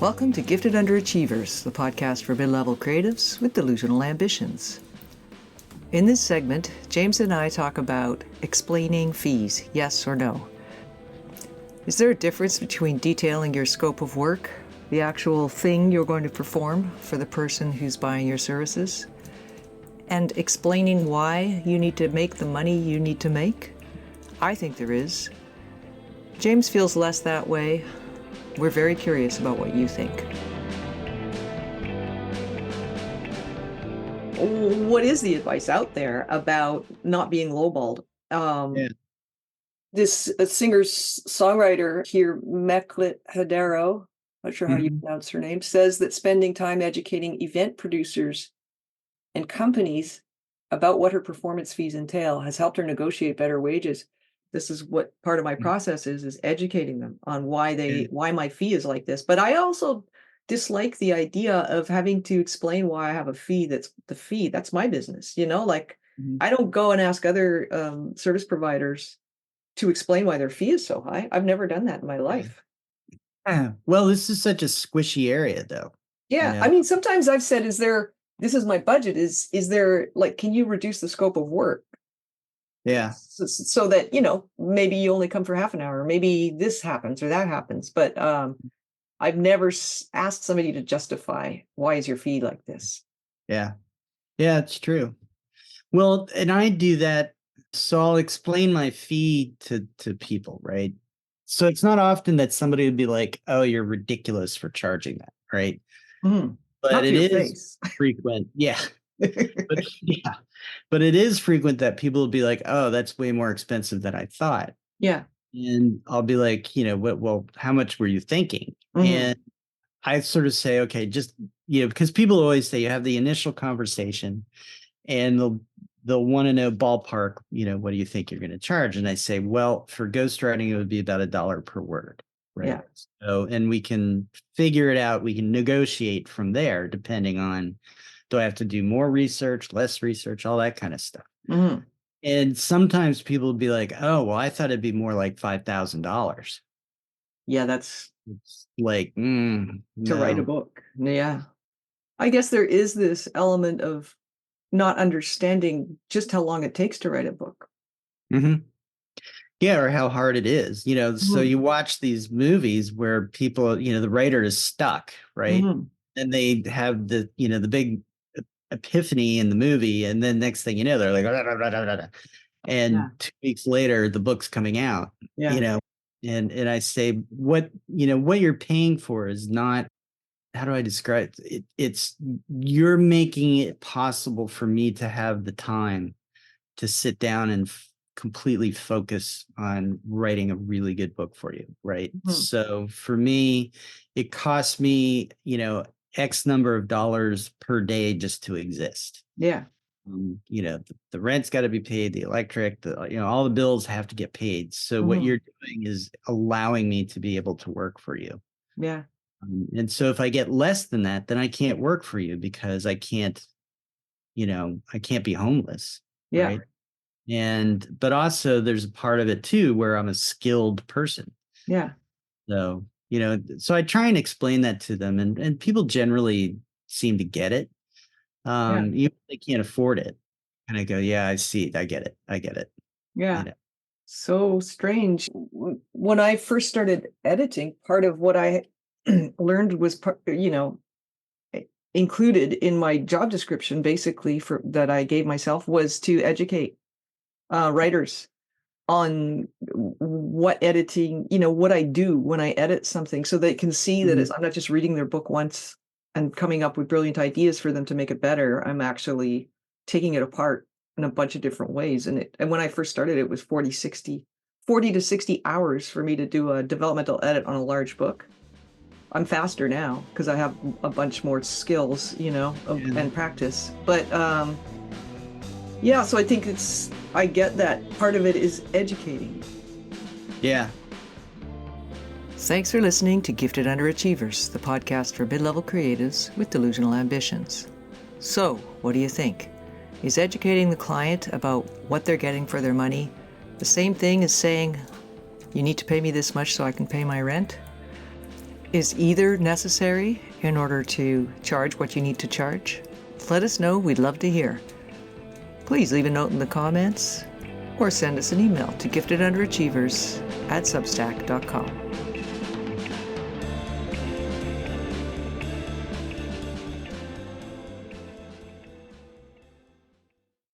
Welcome to Gifted Underachievers, the podcast for mid-level creatives with delusional ambitions. In this segment, James and I talk about explaining fees, yes or no. Is there a difference between detailing your scope of work, the actual thing you're going to perform for the person who's buying your services, and explaining why you need to make the money you need to make? I think there is. James feels less that way. We're very curious about what you think. What is the advice out there about not being lowballed? This singer-songwriter here, Meklit Hadero, not sure how you pronounce her name, says that spending time educating event producers and companies about what her performance fees entail has helped her negotiate better wages. This is what part of my process is educating them on why my fee is like this. But I also dislike the idea of having to explain why I have a fee. That's the fee. That's my business. I don't go and ask other service providers to explain why their fee is so high. I've never done that in my life. Well, this is such a squishy area, though. Yeah. I mean, sometimes I've said, this is my budget. Is there, can you reduce the scope of work? Yeah. So that, maybe you only come for half an hour, maybe this happens or that happens. But I've never asked somebody to justify, why is your fee like this? Yeah. Yeah, it's true. Well, and I do that. So I'll explain my fee to people, right? So it's not often that somebody would be like, oh, you're ridiculous for charging that, right? Mm-hmm. But it is frequent. Yeah. But it is frequent that people will be like, oh, that's way more expensive than I thought. Yeah. And I'll be like, well, how much were you thinking? Mm-hmm. And I sort of say, okay, just, because people always say you have the initial conversation and they'll want to know ballpark, what do you think you're going to charge? And I say, well, for ghostwriting, it would be about $1 per word. Right. Yeah. So, and we can figure it out. We can negotiate from there, depending on, do I have to do more research, less research, all that kind of stuff. Mm-hmm. And sometimes people will be like, oh, well, I thought it'd be more like $5,000. Yeah, it's like, to write a book. Yeah. I guess there is this element of not understanding just how long it takes to write a book. Mm-hmm. Yeah, or how hard it is, So you watch these movies where people, the writer is stuck, right? Mm-hmm. And they have the big epiphany in the movie, and then next thing you know, they're like, and 2 weeks later, the book's coming out. And I say, what you're paying for is not, how do I describe it? It's you're making it possible for me to have the time to sit down and completely focus on writing a really good book for you, right? Mm-hmm. So for me, it costs me, X number of dollars per day just to exist. Yeah. The rent's got to be paid, the electric, all the bills have to get paid. So what you're doing is allowing me to be able to work for you. Yeah. And so if I get less than that, then I can't work for you because I can't be homeless. Yeah. Right? But also there's a part of it too, where I'm a skilled person. Yeah. So, so I try and explain that to them, and people generally seem to get it. Even if they can't afford it. And I go, yeah, I see it. I get it. Yeah. So strange. When I first started editing, part of what I learned was, included in my job description, basically, that I gave myself, was to educate writers on what editing, what I do when I edit something, so they can see that I'm not just reading their book once and coming up with brilliant ideas for them to make it better. I'm actually taking it apart in a bunch of different ways. And when I first started, it was 40 to 60 hours for me to do a developmental edit on a large book. I'm faster now because I have a bunch more skills, and practice. But so I think I get that part of it is educating. Yeah. Thanks for listening to Gifted Underachievers, the podcast for mid-level creatives with delusional ambitions. So, what do you think? Is educating the client about what they're getting for their money the same thing as saying, you need to pay me this much so I can pay my rent? Is either necessary in order to charge what you need to charge? Let us know. We'd love to hear. Please leave a note in the comments or send us an email to giftedunderachievers@substack.com.